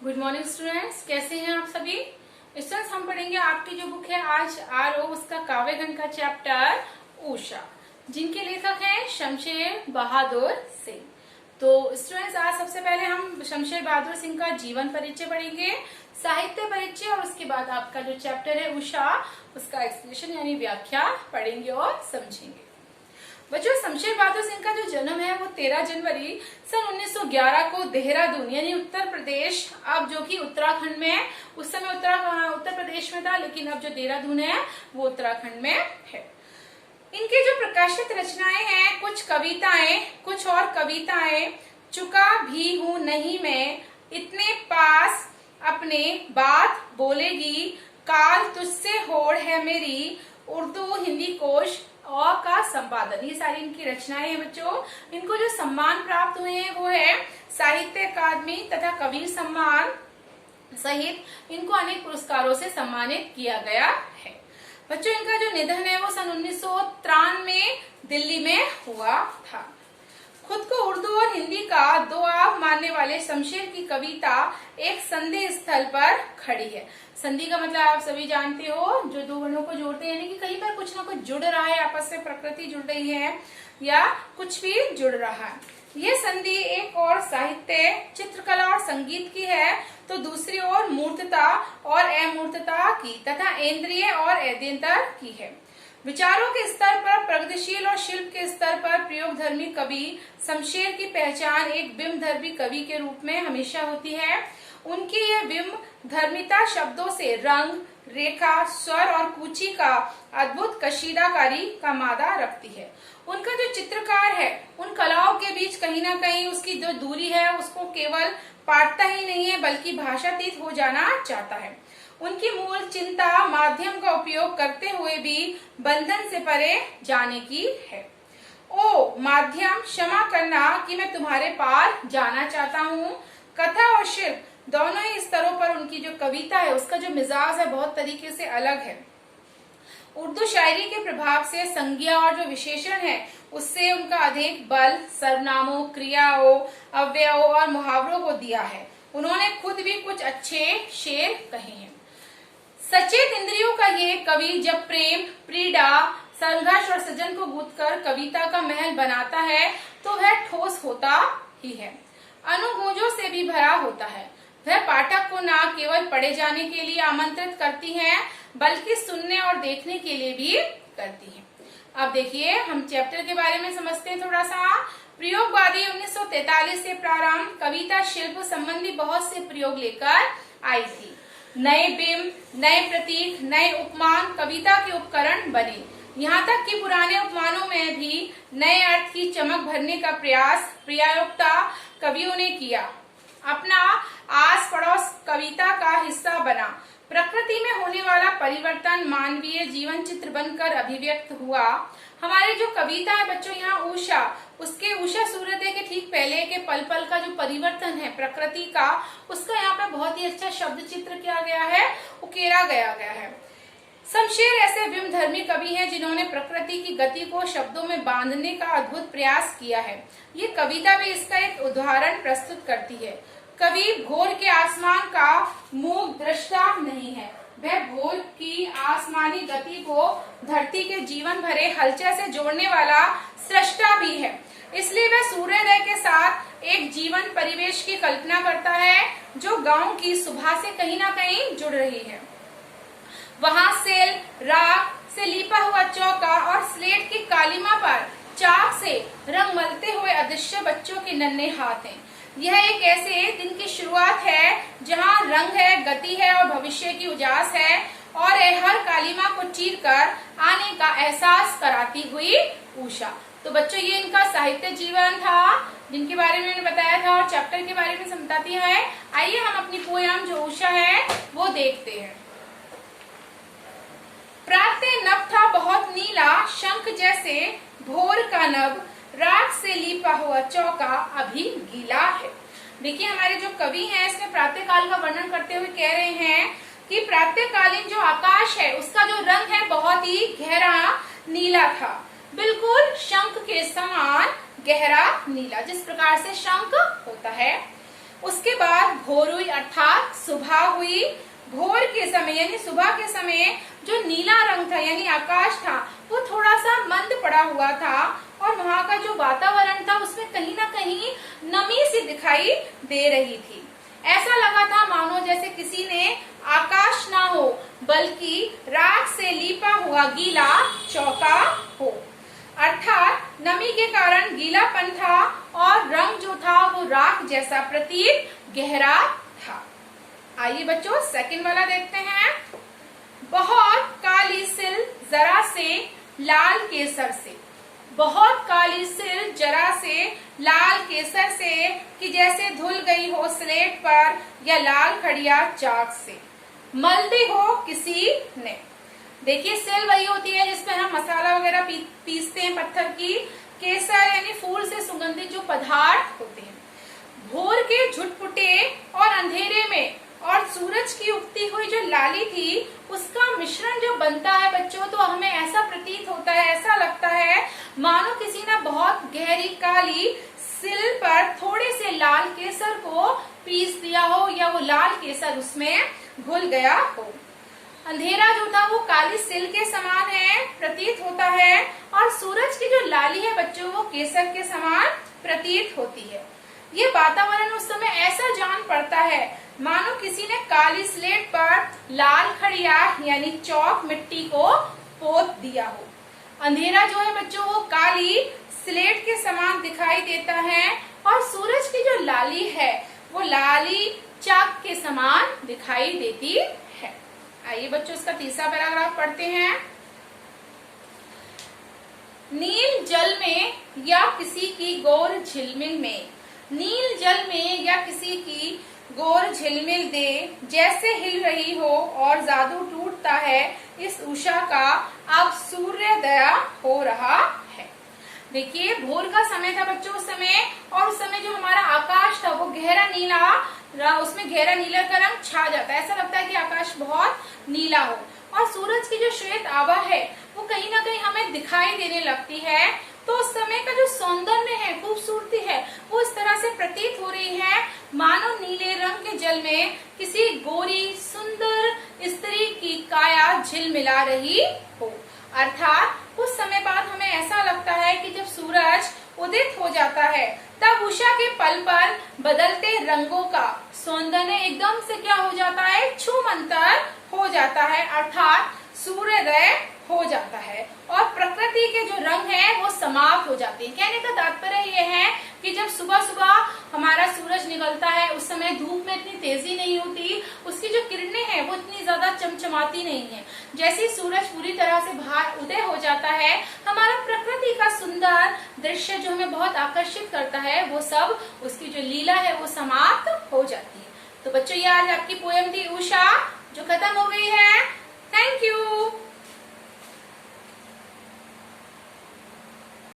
Good morning students, कैसे हैं आप सभी स्टूडेंट्स। हम पढ़ेंगे आपकी जो बुक है आज आर ओ उसका काव्यगण का चैप्टर उषा, जिनके लेखक हैं शमशेर बहादुर सिंह। तो स्टूडेंट्स आज सबसे पहले हम शमशेर बहादुर सिंह का जीवन परिचय पढ़ेंगे, साहित्य परिचय, और उसके बाद आपका जो चैप्टर है उषा उसका एक्सप्लेनेशन यानी व्याख्या पढ़ेंगे और समझेंगे। बच्चों, शमशेर बहादुर सिंह का जो जन्म है वो 13 जनवरी सन 1911 को देहरादून यानी उत्तर प्रदेश, अब जो कि उत्तराखंड में है। उस समय उत्तर प्रदेश में था, लेकिन अब जो देहरादून है वो उत्तराखंड में है। इनके जो प्रकाशित रचनाएं हैं, कुछ कविताएं, कुछ और कविताएं, चुका भी हूं नहीं मैं, इतने पास अपने बात बोलेगी, काल तुझसे होड़ है मेरी, उर्दू हिंदी कोश और का संपादन, ये सारी इनकी रचनाएं हैं। बच्चों, इनको जो सम्मान प्राप्त हुए हैं वो है साहित्य अकादमी तथा कबीर सम्मान सहित इनको अनेक पुरस्कारों से सम्मानित किया गया है। बच्चों, इनका जो निधन है वो सन 1993 दिल्ली में हुआ था। खुद को उर्दू और हिंदी का दो आप मानने वाले शमशेर की कविता एक संधि स्थल पर खड़ी है। संधि का मतलब आप सभी जानते हो, जो दो वर्णों को जोड़ते हैं, यानी कि कहीं पर कुछ ना कुछ जुड़ रहा है, आपस में प्रकृति जुड़ रही है या कुछ भी जुड़ रहा है। ये संधि एक और साहित्य, चित्रकला और संगीत की है, तो दूसरी ओर मूर्तता और अमूर्तता की तथा इंद्रिय और अध्यंतर की है। विचारों के स्तर पर प्रगतिशील और शिल्प के स्तर पर प्रयोगधर्मी कवि शमशेर की पहचान एक बिंबधर्मी कवि के रूप में हमेशा होती है। उनकी यह बिंबधर्मिता शब्दों से रंग, रेखा, स्वर और कूची का अद्भुत कशीदाकारी का मादा रखती है। उनका जो चित्रकार है, उन कलाओं के बीच कहीं ना कहीं उसकी जो दूरी है उसको केवल पाटता ही नहीं है, बल्कि भाषातीत हो जाना चाहता है। उनकी मूल चिंता माध्यम का उपयोग करते हुए भी बंधन से परे जाने की है। ओ माध्यम, क्षमा करना कि मैं तुम्हारे पार जाना चाहता हूँ। कथा और शिल्प दोनों ही स्तरों पर उनकी जो कविता है उसका जो मिजाज है बहुत तरीके से अलग है। उर्दू शायरी के प्रभाव से संज्ञा और जो विशेषण है उससे उनका अधिक बल सर्वनामों, क्रियाओं, अव्ययों और मुहावरों को दिया है। उन्होंने खुद भी कुछ अच्छे शेर कहे हैं। सचेत इंद्रियों का ये कवि जब प्रेम, पीड़ा, संघर्ष और सृजन को गूंथकर कविता का महल बनाता है तो वह ठोस होता ही है, अनुगूंजों से भी भरा होता है। वह पाठक को न केवल पढ़े जाने के लिए आमंत्रित करती हैं, बल्कि सुनने और देखने के लिए भी करती हैं। अब देखिए, हम चैप्टर के बारे में समझते हैं थोड़ा सा। प्रयोगवादी 1943 से प्रारंभ कविता शिल्प संबंधी बहुत से प्रयोग लेकर आई थी। नए बिंब, नए प्रतीक, नए उपमान कविता के उपकरण बने। यहाँ तक कि पुराने उपमानों में भी नए अर्थ की चमक भरने का प्रयास प्रयोक्ता कवियों ने किया। अपना आस पड़ोस कविता का हिस्सा बना। प्रकृति में होने वाला परिवर्तन मानवीय जीवन चित्र बनकर अभिव्यक्त हुआ। हमारी जो कविता है बच्चों, यहाँ उषा, उसके उषा सूर्योदय के ठीक पहले के पल पल का जो परिवर्तन है प्रकृति का, उसका यहाँ पे बहुत ही अच्छा शब्द चित्र किया गया है, उकेरा गया है। शमशेर ऐसे बिंबधर्मी कवि हैं जिन्होंने प्रकृति की गति को शब्दों में बांधने का अद्भुत प्रयास किया है। ये कविता भी इसका एक उदाहरण प्रस्तुत करती है। कवि भोर के आसमान का मूक दृष्टा नहीं है, वह भोर की आसमानी गति को धरती के जीवन भरे हलचल से जोड़ने वाला सृष्टा भी है। इसलिए वह सूर्योदय के साथ एक जीवन परिवेश की कल्पना करता है जो गांव की सुबह से कहीं ना कहीं जुड़ रही है। वहां सेल, राख से लिपा हुआ चौका और स्लेट की कालीमा पर चाक से रंग मलते हुए अदृश्य बच्चों के नन्हे हाथ हैं। यह एक ऐसे दिन की शुरुआत है जहां रंग है, गति है और भविष्य की उजास है, और हर कालीमा को चीरकर आने का एहसास कराती हुई उषा। तो बच्चों, ये इनका साहित्य जीवन था जिनके बारे में मैंने बताया था और चैप्टर के बारे में समझाती है। आइए हम अपनी पोयम जो उषा है वो देखते हैं। प्रातः नभ था बहुत नीला, शंख जैसे भोर का नभ, राख से लिपा हुआ चौका अभी गीला है। देखिए, हमारे जो कवि हैं इसमें प्रातः काल का वर्णन करते हुए कह रहे हैं कि प्रातःकालीन जो आकाश है उसका जो रंग है बहुत ही गहरा नीला था, बिल्कुल शंख के समान गहरा नीला, जिस प्रकार से शंख होता है। उसके बाद भोर हुई अर्थात सुबह हुई। भोर के समय यानी सुबह के समय जो नीला रंग था यानी आकाश था वो थोड़ा सा मंद पड़ा हुआ था और वहां का जो वातावरण था उसमें कहीं ना कहीं नमी सी दिखाई दे रही थी। ऐसा लगा था मानो जैसे किसी ने आकाश ना हो बल्कि राख से लीपा हुआ गीला चौका हो, अर्थात नमी के कारण गीलापन था और रंग जो था वो राख जैसा प्रतीत गहरा था। आइए बच्चों सेकंड वाला देखते हैं। बहुत काली सिल जरा से लाल केसर से। बहुत काली सिल जरा से लाल केसर से कि जैसे धुल गई हो स्लेट पर या लाल खड़िया चाक से मल दी हो किसी ने। देखिए सिल वही होती है जिसपे हम मसाला वगैरह पीसते हैं पत्थर की। केसर यानी फूल से सुगंधित जो पदार्थ होते हैं। भोर के झुटपुटे और अंधेरे में और सूरज की उगती हुई जो लाली थी उसका मिश्रण जो बनता है बच्चों तो हमें ऐसा प्रतीत होता है, ऐसा लगता है मानो किसी ने बहुत गहरी काली सिल पर थोड़े से लाल केसर को पीस दिया हो या वो लाल केसर उसमें घुल गया हो। अंधेरा जो था वो काली सिल के समान है प्रतीत होता है और सूरज की जो लाली है बच्चों वो केसर के समान प्रतीत होती है। ये वातावरण उस समय ऐसा जान पड़ता है मानो किसी ने काली स्लेट पर लाल खड़िया यानी चौक मिट्टी को पोत दिया हो। अंधेरा जो है बच्चों वो काली स्लेट के समान दिखाई देता है और सूरज की जो लाली है वो लाली चाक के समान दिखाई देती है। आइए बच्चों इसका तीसरा पैराग्राफ पढ़ते हैं। नील जल में या किसी की गौर झिलमिल में। नील जल में या किसी की गौर झिलमिल दे जैसे हिल रही हो और जादू टूटता है इस उषा का अब सूर्योदय हो रहा है। देखिए भोर का समय था बच्चों उस समय और उस समय जो हमारा आकाश था वो गहरा नीला, उसमें गहरा नीला का रंग छा जाता है। ऐसा लगता है कि आकाश बहुत नीला हो और सूरज की जो श्वेत आभा है वो कहीं ना कहीं हमें दिखाई देने लगती है। तो उस समय का जो सौंदर्य है खूबसूरती है वो इस तरह से प्रतीत हो रही है मानो नीले रंग के जल में किसी गोरी सुंदर स्त्री की काया झिलमिला रही हो। अर्थात कुछ समय बाद हमें ऐसा लगता है कि जब सूरज उदित हो जाता है तब उषा के पल पर बदलते रंगों का सौंदर्य एकदम से क्या हो जाता है, छूमंतर हो जाता है, अर्थात सूर्योदय हो जाता है और प्रकृति के जो रंग हैं वो समाप्त हो जाते हैं। कहने का तात्पर्य ये है कि जब सुबह सुबह हमारा सूरज निकलता है उस समय धूप में इतनी तेजी नहीं होती, उसकी जो किरणें हैं वो इतनी ज्यादा चमचमाती नहीं है। जैसे ही सूरज पूरी तरह से बाहर उदय हो जाता है हमारा प्रकृति का सुंदर दृश्य जो हमें बहुत आकर्षित करता है वो सब उसकी जो लीला है वो समाप्त हो जाती है। तो बच्चों ये आज आपकी पोयम थी उषा।